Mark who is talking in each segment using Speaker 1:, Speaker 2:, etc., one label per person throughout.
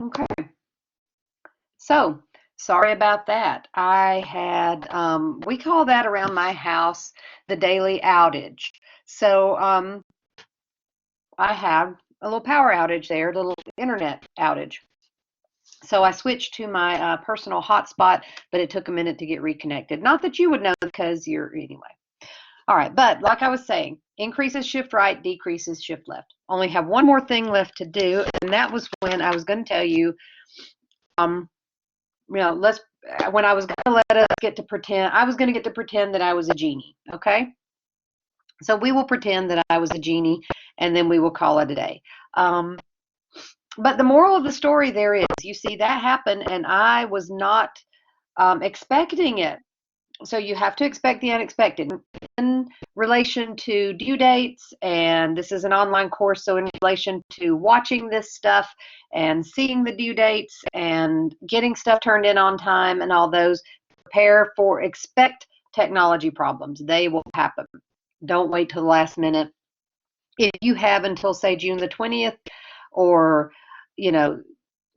Speaker 1: Okay. So, sorry about that. I had, we call that around my house the daily outage. So, I had a little power outage there, a little internet outage. So I switched to my personal hotspot, but it took a minute to get reconnected. Not that you would know because you're anyway. All right, but like I was saying, increases shift right, decreases shift left. Only have one more thing left to do, and that was when I was going to tell you, um, let's when I was going to let us get to pretend, I was going to get to pretend that I was a genie. Okay, so we will pretend that I was a genie, and then we will call it a day. Um, but the moral of the story there is, you see, that happened, and I was not expecting it. So you have to expect the unexpected in relation to due dates, and this is an online course, so in relation to watching this stuff and seeing the due dates and getting stuff turned in on time and all those, expect technology problems. They will happen. Don't wait till the last minute. If you have until, say, June the 20th, or you know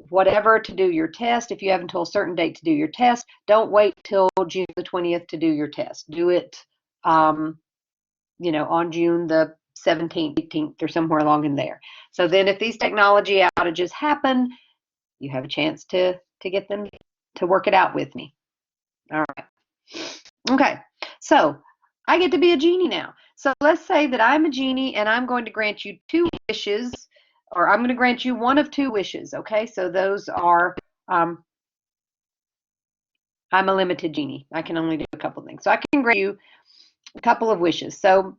Speaker 1: whatever, to do your test. If you have until a certain date to do your test, don't wait till June the 20th to do your test. Do it, um, on June the 17th, 18th, or somewhere along in there. So then if these technology outages happen, you have a chance to get them to work it out with me. All right. Okay. So I get to be a genie now. So let's say that I'm a genie and I'm going to grant you two wishes, or I'm going to grant you one of two wishes. Okay. So those are, I'm a limited genie. I can only do a couple of things. So I can grant you a couple of wishes. So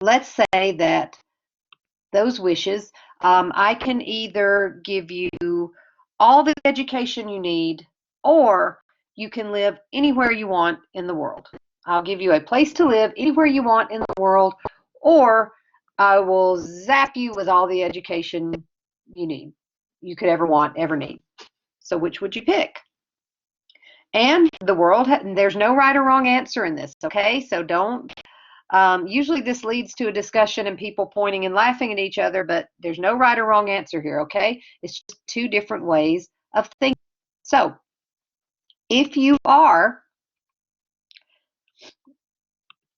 Speaker 1: let's say that those wishes, I can either give you all the education you need, or you can live anywhere you want in the world. I'll give you a place to live anywhere you want in the world, or I will zap you with all the education you need, you could ever want, ever need. So which would you pick? And the world, there's no right or wrong answer in this, okay? So don't, usually this leads to a discussion and people pointing and laughing at each other, but there's no right or wrong answer here, okay? It's just two different ways of thinking. So if you are,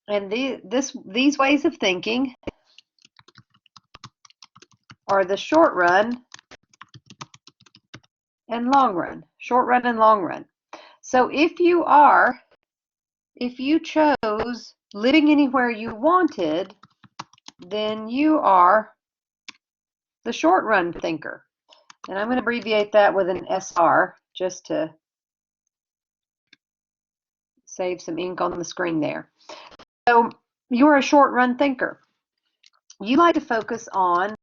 Speaker 1: and these ways of thinking are the short run and long run, short run and long run. So if you chose living anywhere you wanted, then you are the short run thinker. And I'm going to abbreviate that with an SR just to save some ink on the screen there. So you're a short run thinker. You like to focus on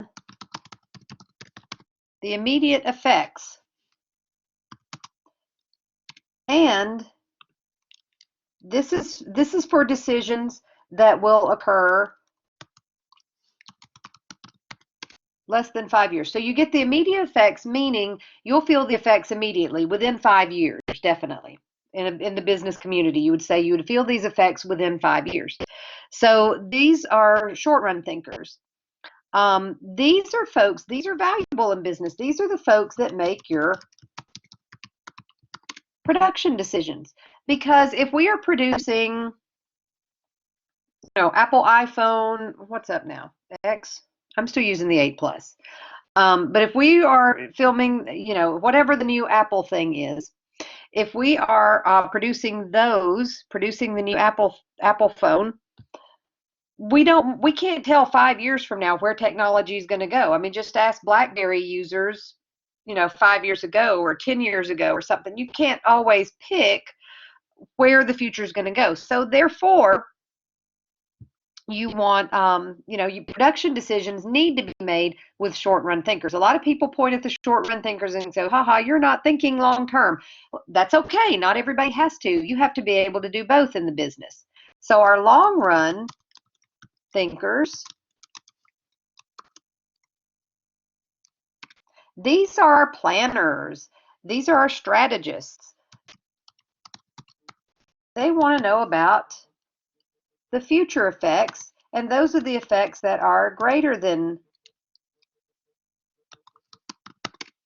Speaker 1: the immediate effects, and this is for decisions that will occur less than 5 years. So you get the immediate effects, meaning you'll feel the effects immediately within 5 years, definitely. In the business community, you would say you would feel these effects within 5 years. So these are short run thinkers. These are folks, these are valuable in business. These are the folks that make your production decisions. Because if we are producing, Apple iPhone, what's up now? X? I'm still using the 8 Plus. But if we are filming, whatever the new Apple thing is, if we are producing the new Apple phone, we can't tell 5 years from now where technology is going to go. I mean, just ask BlackBerry users, 5 years ago or 10 years ago or something. You can't always pick where the future is going to go. So therefore, you want, production decisions need to be made with short run thinkers. A lot of people point at the short run thinkers and say, haha, you're not thinking long term. That's okay. Not everybody has to. You have to be able to do both in the business. So our long run thinkers, these are our planners. These are our strategists. They want to know about the future effects, and those are the effects that are greater than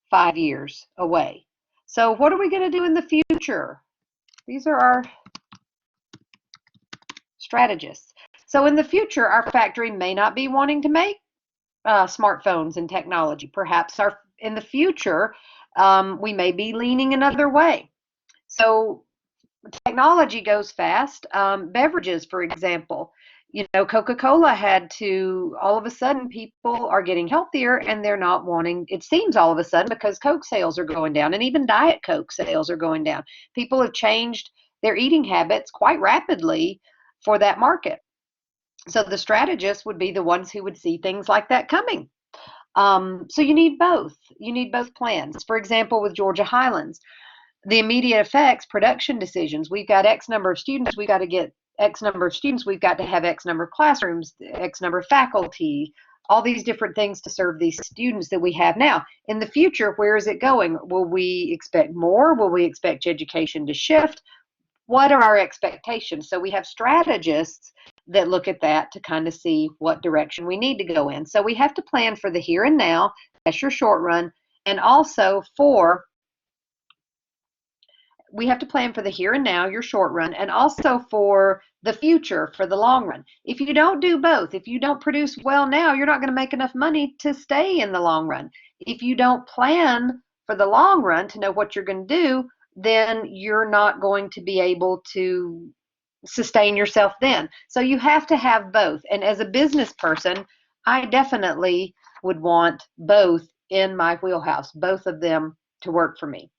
Speaker 1: 5 years away. So what are we going to do in the future? These are our strategists. So in the future, our factory may not be wanting to make smartphones and technology. Perhaps in the future, we may be leaning another way. So technology goes fast. Beverages, for example, Coca-Cola had to, all of a sudden, people are getting healthier and they're not wanting, it seems all of a sudden, because Coke sales are going down and even Diet Coke sales are going down. People have changed their eating habits quite rapidly for that market. So the strategists would be the ones who would see things like that coming. So you need both. You need both plans. For example, with Georgia Highlands, the immediate effects, production decisions. We've got X number of students. We've got to get X number of students. We've got to have X number of classrooms, X number of faculty, all these different things to serve these students that we have now. In the future, where is it going? Will we expect more? Will we expect education to shift? What are our expectations? So we have strategists that look at that to kind of see what direction we need to go in. So we have to plan for the here and now, that's your short run, and also we have to plan for the here and now, your short run, and also for the future, for the long run. If you don't do both, if you don't produce well now, you're not going to make enough money to stay in the long run. If you don't plan for the long run to know what you're going to do, then you're not going to be able to sustain yourself then. So you have to have both. And as a business person, I definitely would want both in my wheelhouse, both of them to work for me.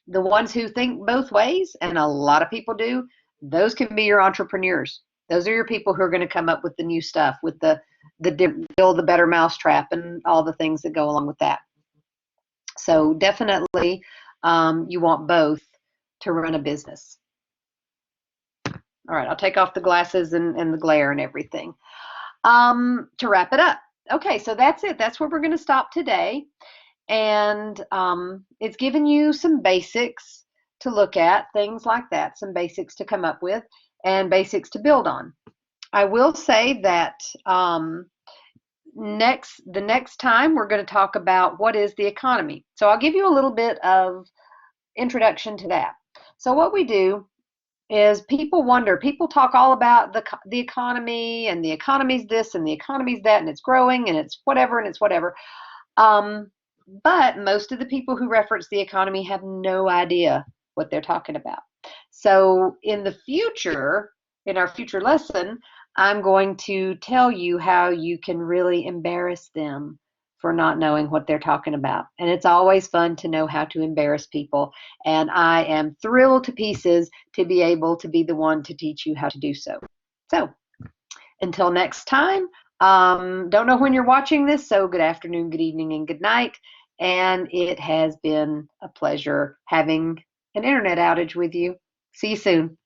Speaker 1: The ones who think both ways, and a lot of people do, those can be your entrepreneurs. Those are your people who are going to come up with the new stuff, with the build the better mousetrap and all the things that go along with that. So definitely, you want both to run a business. All right, I'll take off the glasses and the glare and everything. To wrap it up. Okay, so that's it. That's where we're going to stop today. And it's given you some basics to look at, things like that, some basics to come up with, and basics to build on. I will say that the next time we're going to talk about what is the economy. So I'll give you a little bit of introduction to that. So what we do is people talk all about the economy, and the economy's this and the economy's that, and it's growing and it's whatever and it's whatever. But most of the people who reference the economy have no idea what they're talking about. So in the future, in our future lesson, I'm going to tell you how you can really embarrass them for not knowing what they're talking about. And it's always fun to know how to embarrass people. And I am thrilled to pieces to be able to be the one to teach you how to do so. So until next time, don't know when you're watching this, so good afternoon, good evening, and good night. And it has been a pleasure having an internet outage with you. See you soon.